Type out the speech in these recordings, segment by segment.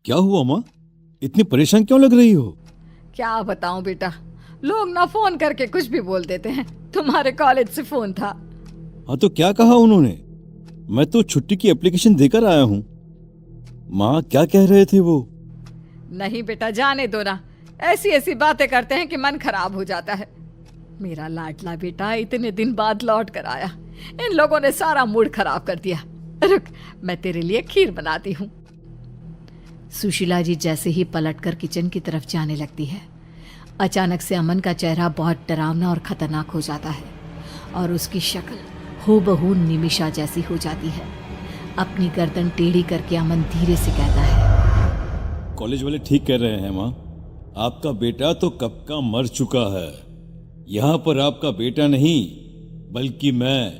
क्या हुआ माँ? इतनी परेशान क्यों लग रही हो? क्या बताऊं बेटा, लोग ना फोन करके कुछ भी बोल देते हैं। तुम्हारे कॉलेज से फोन था। हाँ तो क्या कहा उन्होंने? मैं तो छुट्टी की एप्लीकेशन देकर आया हूँ। माँ क्या कह रहे थे वो? नहीं बेटा, जाने दो ना। ऐसी ऐसी बातें करते हैं कि मन खराब हो जाता है। मेरा लाडला बेटा इतने दिन बाद लौट कर आया, इन लोगों ने सारा मूड खराब कर दिया। रुक, मैं तेरे लिए खीर बनाती हूँ। सुशीला जी जैसे ही पलटकर किचन की तरफ जाने लगती है, अचानक से अमन का चेहरा बहुत डरावना और खतरनाक हो जाता है और उसकी शक्ल हूबहू निमिषा जैसी हो जाती है। अपनी गर्दन टेढ़ी करके अमन धीरे से कहता है, कॉलेज वाले ठीक कह रहे हैं माँ। आपका बेटा तो कब का मर चुका है। यहाँ पर आपका बेटा नहीं बल्कि मैं,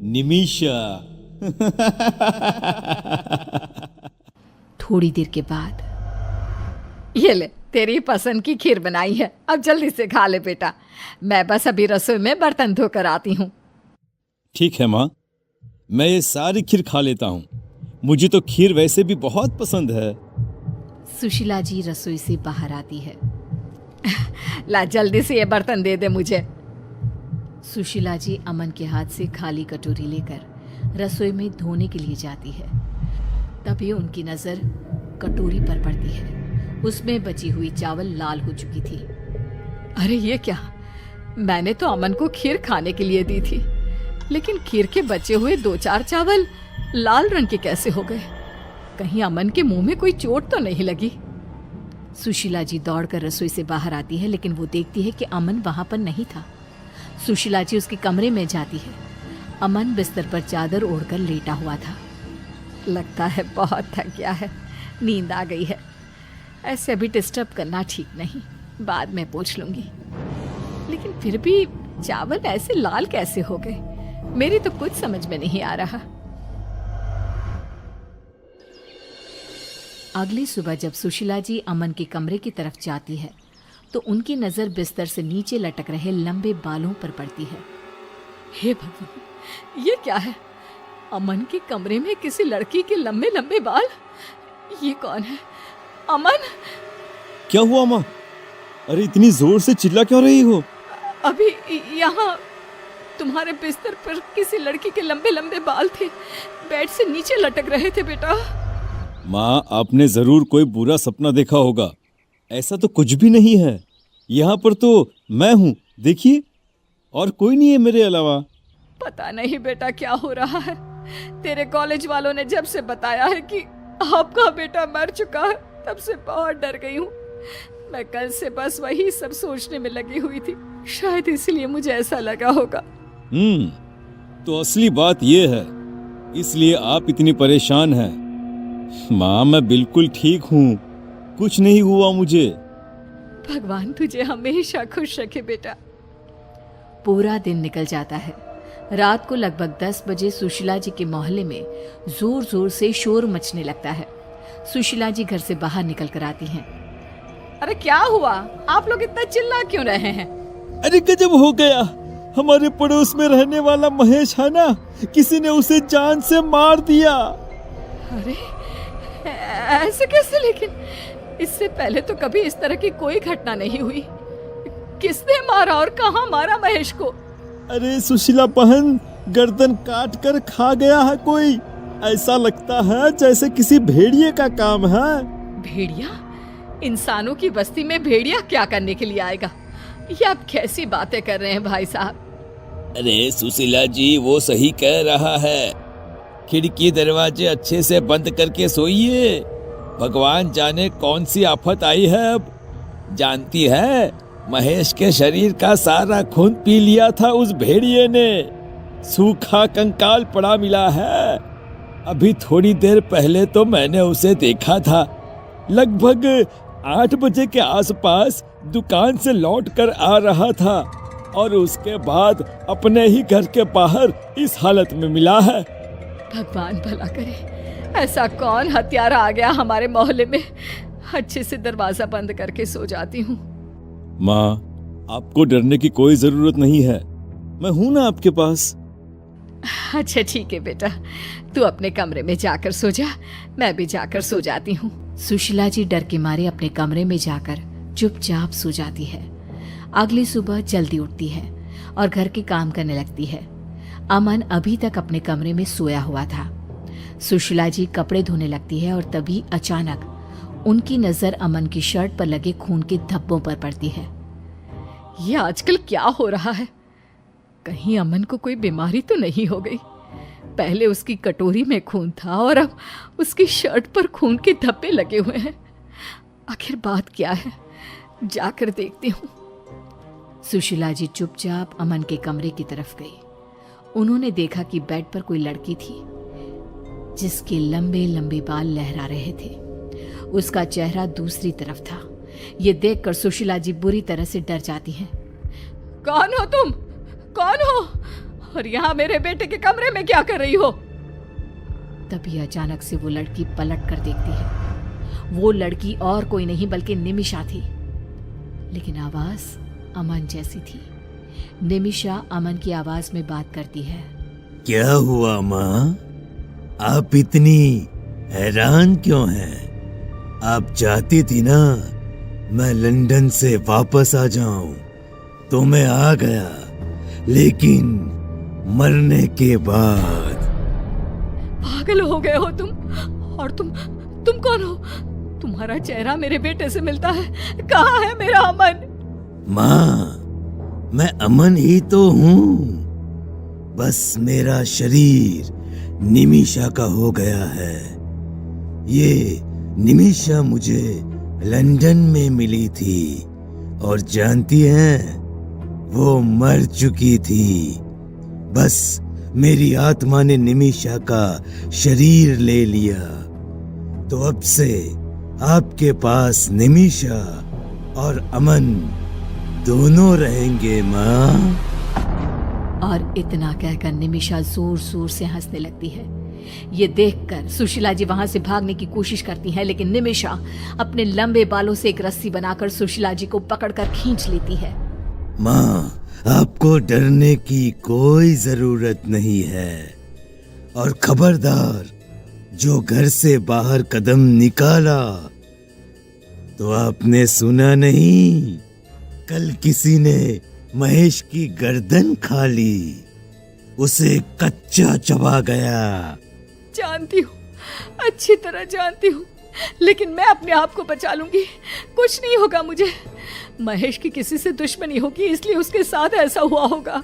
निमिषा। थोड़ी देर के बाद, ये ले तेरी पसंद की खीर बनाई है, अब जल्दी से खा ले बेटा। मैं बस अभी रसोई में बर्तन धोकर आती हूँ। ठीक है माँ, मैं ये सारी खीर खा लेता हूँ। मुझे तो खीर वैसे भी बहुत पसंद है। सुशीला जी रसोई से बाहर आती है। ला जल्दी से ये बर्तन दे दे मुझे। सुशीला जी अमन के हाथ से खाली कटोरी लेकर रसोई में धोने के लिए जाती है। तभी उनकी नजर कटोरी पर पड़ती है। उसमें बची हुई चावल लाल हो चुकी थी। अरे ये क्या, मैंने तो अमन को खीर खाने के लिए दी थी, लेकिन खीर के बचे हुए 2-4 चावल लाल रंग के कैसे हो गए? कहीं अमन के मुंह में कोई चोट तो नहीं लगी? सुशीला जी दौड़कर रसोई से बाहर आती है, लेकिन वो देखती है कि अमन वहां पर नहीं था। सुशीला जी उसके कमरे में जाती है। अमन बिस्तर पर चादर ओढ़कर लेटा हुआ था। लगता है बहुत थक गया है, नींद आ गई है। ऐसे अभी डिस्टर्ब करना ठीक नहीं, बाद में पूछ लूंगी। लेकिन फिर भी चावल ऐसे लाल कैसे हो गए? मेरी तो कुछ समझ में नहीं आ रहा। अगली सुबह जब सुशीला जी अमन के कमरे की तरफ जाती है तो उनकी नजर बिस्तर से नीचे लटक रहे लंबे बालों पर पड़ती है। हे भगवान, ये क्या है? अमन के कमरे में किसी लड़की के लंबे लंबे बाल? ये कौन है? अमन! क्या हुआ माँ? अरे इतनी जोर से चिल्ला क्यों रही हो? अभी यहाँ तुम्हारे बिस्तर पर किसी लड़की के लंबे लंबे बाल थे, बेड से नीचे लटक रहे थे बेटा। माँ आपने जरूर कोई बुरा सपना देखा होगा। ऐसा तो कुछ भी नहीं है। यहाँ पर तो मैं हूँ, देखिए, और कोई नहीं है मेरे अलावा। पता नहीं बेटा क्या हो रहा है। तेरे कॉलेज वालों ने जब से बताया है कि आपका बेटा मर चुका है, तब से बहुत डर गई हूँ। मैं कल से बस वही सब सोचने में लगी हुई थी, शायद इसलिए मुझे ऐसा लगा होगा। तो असली बात ये है, इसलिए आप इतनी परेशान हैं। माँ मैं बिल्कुल ठीक हूँ, कुछ नहीं हुआ मुझे। भगवान तुझे हमेशा खुश रखे बेटा। पूरा दिन निकल जाता है। रात को लगभग 10 बजे सुशीला जी के मोहल्ले में जोर जोर से शोर मचने लगता है। सुशीला जी घर से बाहर निकल कर आती हैं। अरे क्या हुआ? आप लोग इतना चिल्ला क्यों रहे हैं? अरे गजब हो गया, हमारे पड़ोस में रहने वाला महेश है ना, किसी ने उसे जान से मार दिया। अरे ऐसे कैसे? लेकिन इससे पहले तो कभी इस तरह की कोई घटना नहीं हुई। किसने मारा और कहाँ मारा महेश को? अरे सुशीला बहन, गर्दन काट कर खा गया है कोई। ऐसा लगता है जैसे किसी भेड़िए का काम है। भेड़िया? इंसानों की बस्ती में भेड़िया क्या करने के लिए आएगा? ये आप कैसी बातें कर रहे हैं भाई साहब? अरे सुशीला जी वो सही कह रहा है, खिड़की दरवाजे अच्छे से बंद करके सोइए। भगवान जाने कौन सी आफत आई है अब। जानती है, महेश के शरीर का सारा खून पी लिया था उस भेड़िए ने। सूखा कंकाल पड़ा मिला है। अभी थोड़ी देर पहले तो मैंने उसे देखा था, लगभग 8 बजे के आसपास दुकान से लौट कर आ रहा था और उसके बाद अपने ही घर के बाहर इस हालत में मिला है। भगवान भला करे, ऐसा कौन हत्यारा आ गया हमारे मोहल्ले में? अच्छे से दरवाजा बंद करके सो जाती हूँ। माँ आपको डरने की कोई जरूरत नहीं है, मैं हूं ना आपके पास। अच्छा ठीक है बेटा, तू अपने कमरे में जाकर सो जा, मैं भी जाकर सो जाती हूँ। सुशीला जी डर के मारे अपने कमरे में जाकर चुपचाप सो जाती है। अगली सुबह जल्दी उठती है और घर के काम करने लगती है। अमन अभी तक अपने कमरे में सोया हुआ था। सुशीला जी कपड़े धोने लगती है और तभी अचानक उनकी नजर अमन की शर्ट पर लगे खून के धब्बों पर पड़ती है। ये आजकल क्या हो रहा है? कहीं अमन को कोई बीमारी तो नहीं हो गई? पहले उसकी कटोरी में खून था और अब उसकी शर्ट पर खून के धब्बे लगे हुए हैं। आखिर बात क्या है? जाकर देखती हूँ। सुशीला जी चुपचाप अमन के कमरे की तरफ गई। उन्होंने देखा कि बेड पर कोई लड़की थी जिसके लंबे लंबे बाल लहरा रहे थे। उसका चेहरा दूसरी तरफ था। ये देखकर सुशीला जी बुरी तरह से डर जाती हैं। कौन हो तुम? कौन हो? और यहाँ मेरे बेटे के कमरे में क्या कर रही हो? तभी अचानक से वो लड़की पलट कर देखती है। वो लड़की और कोई नहीं बल्कि निमिषा थी, लेकिन आवाज अमन जैसी थी। निमिषा अमन की आवाज में बात करती है। क्या हुआ माँ? आप इतनी हैरान क्यों हैं? आप चाहती थी ना मैं लंदन से वापस आ जाऊं, तो मैं आ गया, लेकिन मरने के बाद। पागल हो गए हो तुम? और तुम कौन हो? तुम्हारा चेहरा मेरे बेटे से मिलता है। कहाँ है मेरा अमन? माँ, मैं अमन ही तो हूँ, बस मेरा शरीर निमिषा का हो गया है। ये निमिषा मुझे लंदन में मिली थी और जानती हैं, वो मर चुकी थी। बस मेरी आत्मा ने निमिषा का शरीर ले लिया, तो अब से आपके पास निमिषा और अमन दोनों रहेंगे माँ। और इतना कहकर निमिषा जोर जोर से हंसने लगती है। ये देखकर सुशीला जी वहां से भागने की कोशिश करती है, लेकिन निमिषा अपने लंबे बालों से एक रस्सी बनाकर सुशीला जी को पकड़कर खींच लेती है। माँ, आपको डरने की कोई जरूरत नहीं है, और खबरदार, जो घर से बाहर कदम निकाला तो आपने सुना नहीं, कल किसी ने महेश की गर्दन खा ली, उसे कच्चा चबा गया। जानती हूँ, अच्छी तरह जानती हूँ, लेकिन मैं अपने आप को बचा लूंगी। कुछ नहीं होगा मुझे। महेश की किसी से दुश्मनी होगी, इसलिए उसके साथ ऐसा हुआ होगा।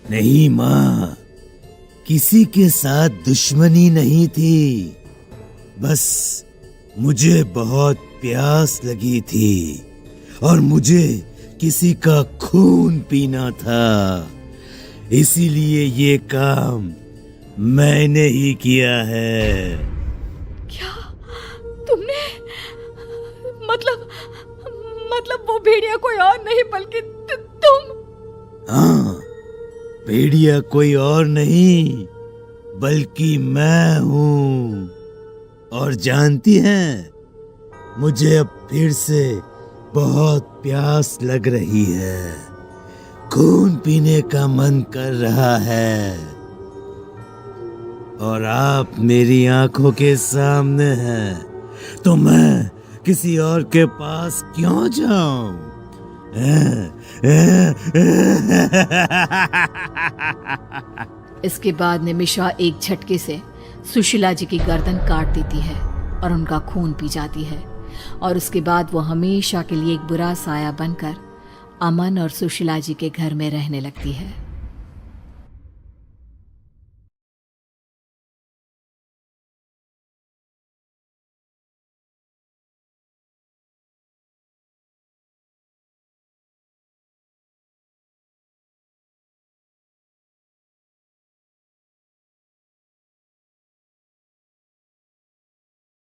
नहीं माँ, किसी के साथ दुश्मनी नहीं थी, बस मुझे बहुत प्यास लगी थी और मुझे किसी का खून पीना था, इसीलिए ये काम मैंने ही किया है। क्या तुमने? मतलब वो भेड़िया कोई और नहीं बल्कि तुम? हाँ, भेड़िया कोई और नहीं बल्कि मैं हूँ। और जानती हैं, मुझे अब फिर से बहुत प्यास लग रही है, खून पीने का मन कर रहा है, और आप मेरी आंखों के सामने हैं, तो मैं किसी और के पास क्यों जाऊं? इसके बाद निमिषा एक झटके से सुशीला जी की गर्दन काट देती है और उनका खून पी जाती है। और उसके बाद वो हमेशा के लिए एक बुरा साया बनकर अमन और सुशीला जी के घर में रहने लगती है।